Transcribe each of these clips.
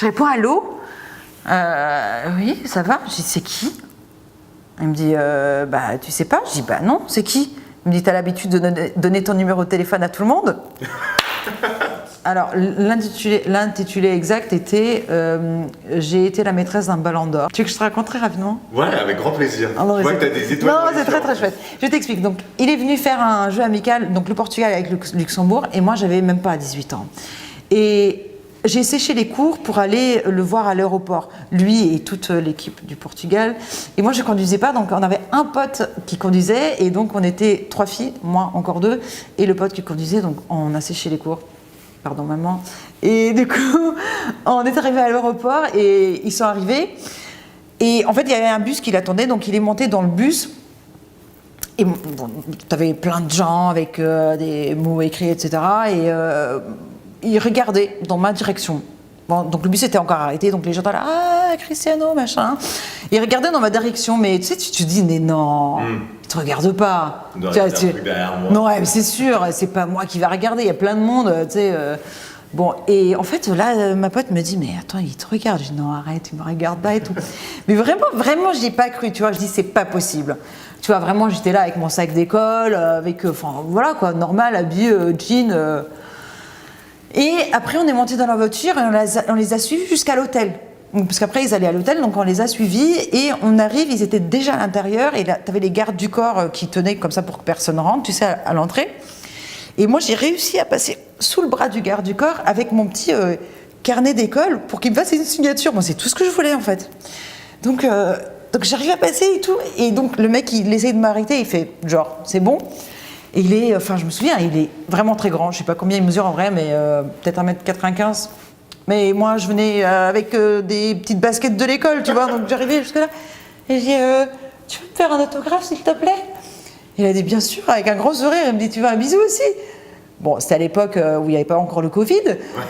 Je réponds allô. Oui, ça va. Je dis c'est qui? Il me dit bah tu sais pas. Je dis bah non, c'est qui? Il me dit t'as l'habitude de donner ton numéro de téléphone à tout le monde? Alors l'intitulé exact était j'ai été la maîtresse d'un ballon d'or. Tu veux que je te raconte très rapidement? Ouais, avec grand plaisir. Ah non, je vois que t'as des étoiles. Non, dans les c'est très yeux, très en fait. chouette. Je t'explique. Donc, il est venu faire un jeu amical, donc le Portugal avec le Luxembourg, et moi, j'avais même pas 18 ans. Et j'ai séché les cours pour aller le voir à l'aéroport, lui et toute l'équipe du Portugal. Et moi, je conduisais pas, donc on avait un pote qui conduisait, et donc on était 3 filles, moi encore 2, et le pote qui conduisait, donc on a séché les cours. Pardon, maman. Et du coup, on est arrivé à l'aéroport et ils sont arrivés. Et en fait, il y avait un bus qui l'attendait, donc il est monté dans le bus. Et bon, tu avais plein de gens avec des mots écrits, etc. Et ils regardaient dans ma direction. Bon, donc le bus était encore arrêté, donc les gens étaient là, ah, Cristiano, machin. Ils regardaient dans ma direction, mais tu sais, tu te dis, mais non, ils te regardent pas. Non, Tu vois, il y a un truc derrière moi. non, ouais, mais c'est sûr, c'est pas moi qui va regarder, il y a plein de monde, tu sais. Bon, et en fait, là, ma pote me dit, mais attends, il te regarde. Je dis, non, arrête, il me regarde pas et tout. Mais vraiment, je n'y ai pas cru, tu vois. Je dis, c'est pas possible. Tu vois, vraiment, j'étais là avec mon sac d'école, avec, enfin, voilà, quoi, normal, habillé, jean. Et après, on est monté dans la voiture et on les a suivis jusqu'à l'hôtel. Parce qu'après, ils allaient à l'hôtel, donc on les a suivis et on arrive, ils étaient déjà à l'intérieur et là, tu avais les gardes du corps qui tenaient comme ça pour que personne rentre, tu sais, à l'entrée. Et moi, j'ai réussi à passer sous le bras du garde du corps avec mon petit carnet d'école pour qu'il me fasse une signature. Moi, c'est tout ce que je voulais, en fait. Donc j'arrive à passer et tout. Et donc, le mec, il essaie de m'arrêter, il fait genre, c'est bon. Et il est, enfin, je me souviens, il est vraiment très grand. Je sais pas combien il mesure en vrai, mais peut-être 1m95. Mais moi, je venais avec des petites baskets de l'école, tu vois. Donc, j'arrivais jusque-là. Et je dis, tu peux me faire un autographe, s'il te plaît? Il a dit bien sûr, avec un gros sourire, il me dit tu veux un bisou aussi? Bon, c'était à l'époque où il n'y avait pas encore le Covid,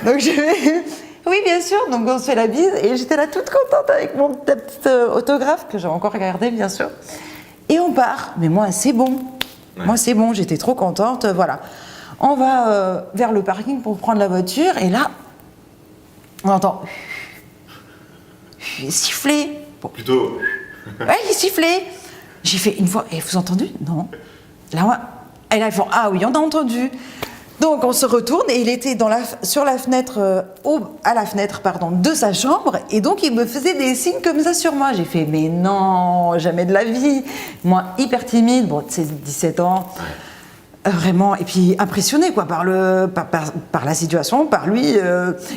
donc je vais oui bien sûr, donc on se fait la bise et j'étais là toute contente avec mon petit autographe que j'avais encore regardé bien sûr. Et on part, mais moi c'est bon, moi c'est bon, j'étais trop contente, voilà. On va vers le parking pour prendre la voiture et là, on entend siffler. Bon. Plutôt. Ouais, il sifflait. J'ai fait une fois, et vous avez entendu? Non. Là, et là, ils font, ah oui, on a entendu. Donc, on se retourne, et il était sur la fenêtre, à la fenêtre, pardon, de sa chambre, et donc, il me faisait des signes comme ça sur moi. J'ai fait, mais non, jamais de la vie. Moi, hyper timide, bon, tu sais, 17 ans, vraiment, et puis impressionné, quoi, par la situation, par lui.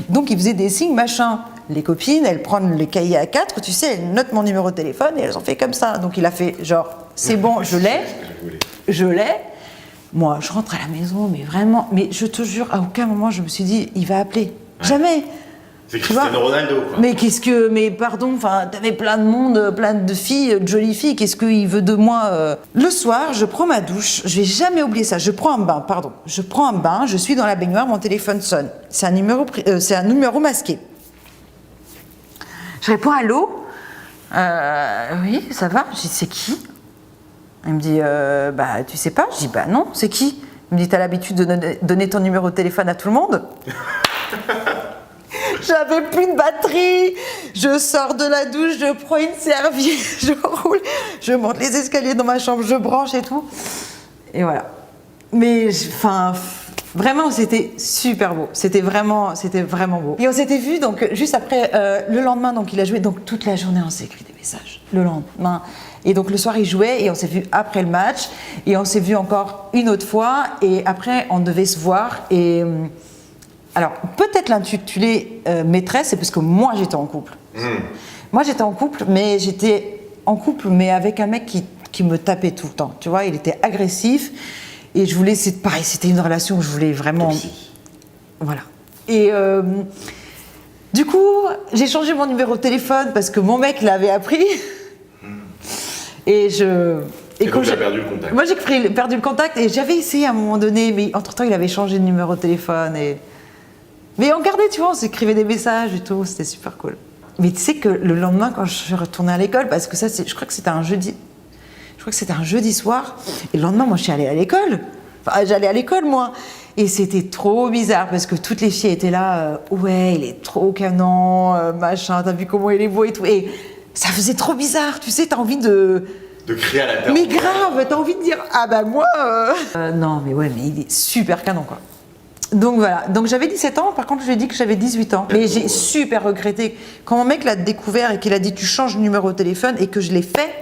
Donc, il faisait des signes, machin. Les copines, elles prennent les cahiers A4, tu sais, elles notent mon numéro de téléphone et elles ont fait comme ça. Donc il a fait genre, c'est bon, je l'ai. Moi, je rentre à la maison, mais vraiment, mais je te jure, à aucun moment je me suis dit, il va appeler. Ouais. Jamais. C'est Cristiano Ronaldo, quoi. Mais pardon, enfin, t'avais plein de monde, plein de filles, de jolies filles, qu'est-ce qu'il veut de moi? Le soir, je prends ma douche, je vais jamais oublier ça, je prends un bain, je suis dans la baignoire, mon téléphone sonne. C'est un numéro masqué. Je réponds allô. Oui, ça va. Je dis c'est qui? Il me dit bah tu sais pas. Je dis bah non, c'est qui? Il me dit t'as l'habitude de donner ton numéro de téléphone à tout le monde? J'avais plus de batterie. Je sors de la douche, je prends une serviette, je roule, je monte les escaliers dans ma chambre, je branche et tout. Et voilà. Mais enfin. Vraiment, c'était super beau. C'était vraiment beau. Et on s'était vus donc juste après le lendemain. Donc il a joué. Donc toute la journée, on s'est écrit des messages. Le lendemain. Et donc le soir, il jouait et on s'est vu après le match. Et on s'est vu encore une autre fois. Et après, on devait se voir. Et alors peut-être l'intitulé maîtresse, c'est parce que moi j'étais en couple. Moi j'étais en couple, mais avec un mec qui me tapait tout le temps. Tu vois, il était agressif. Et je voulais, c'est pareil, c'était une relation où je voulais vraiment. Voilà. Et du coup, j'ai changé mon numéro de téléphone parce que mon mec l'avait appris. Et donc, tu as perdu le contact. Moi, j'ai perdu le contact et j'avais essayé à un moment donné, mais entre-temps, il avait changé de numéro de téléphone. Mais on gardait, tu vois, on s'écrivait des messages et tout, c'était super cool. Mais tu sais que le lendemain, quand je suis retournée à l'école, parce que ça, je crois que c'était un jeudi. Je crois que c'était un jeudi soir. Et le lendemain, moi, je suis allée à l'école. Enfin, j'allais à l'école, moi. Et c'était trop bizarre parce que toutes les filles étaient là, ouais, il est trop canon, machin, t'as vu comment il est beau et tout. Et ça faisait trop bizarre, tu sais, t'as envie de crier à la terre. Mais grave, t'as envie de dire, ah bah moi... non, mais ouais, mais il est super canon, quoi. Donc voilà, donc j'avais 17 ans, par contre je lui ai dit que j'avais 18 ans. Mais j'ai super regretté. Quand mon mec l'a découvert et qu'il a dit tu changes de numéro de téléphone et que je l'ai fait,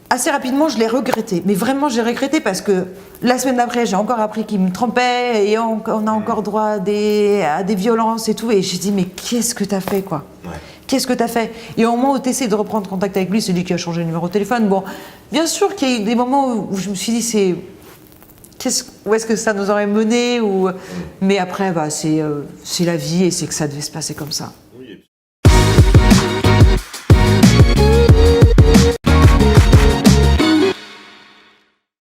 assez rapidement je l'ai regretté. Mais vraiment j'ai regretté parce que la semaine d'après j'ai encore appris qu'il me trompait et on a encore droit à des violences et tout. Et j'ai dit mais qu'est-ce que t'as fait quoi? Qu'est-ce que t'as fait? Et au moment où t'essaies de reprendre contact avec lui, c'est lui qui a changé de numéro de téléphone. Bon, bien sûr qu'il y a eu des moments où je me suis dit où est-ce que ça nous aurait mené ou... Mais après, bah, c'est la vie et c'est que ça devait se passer comme ça.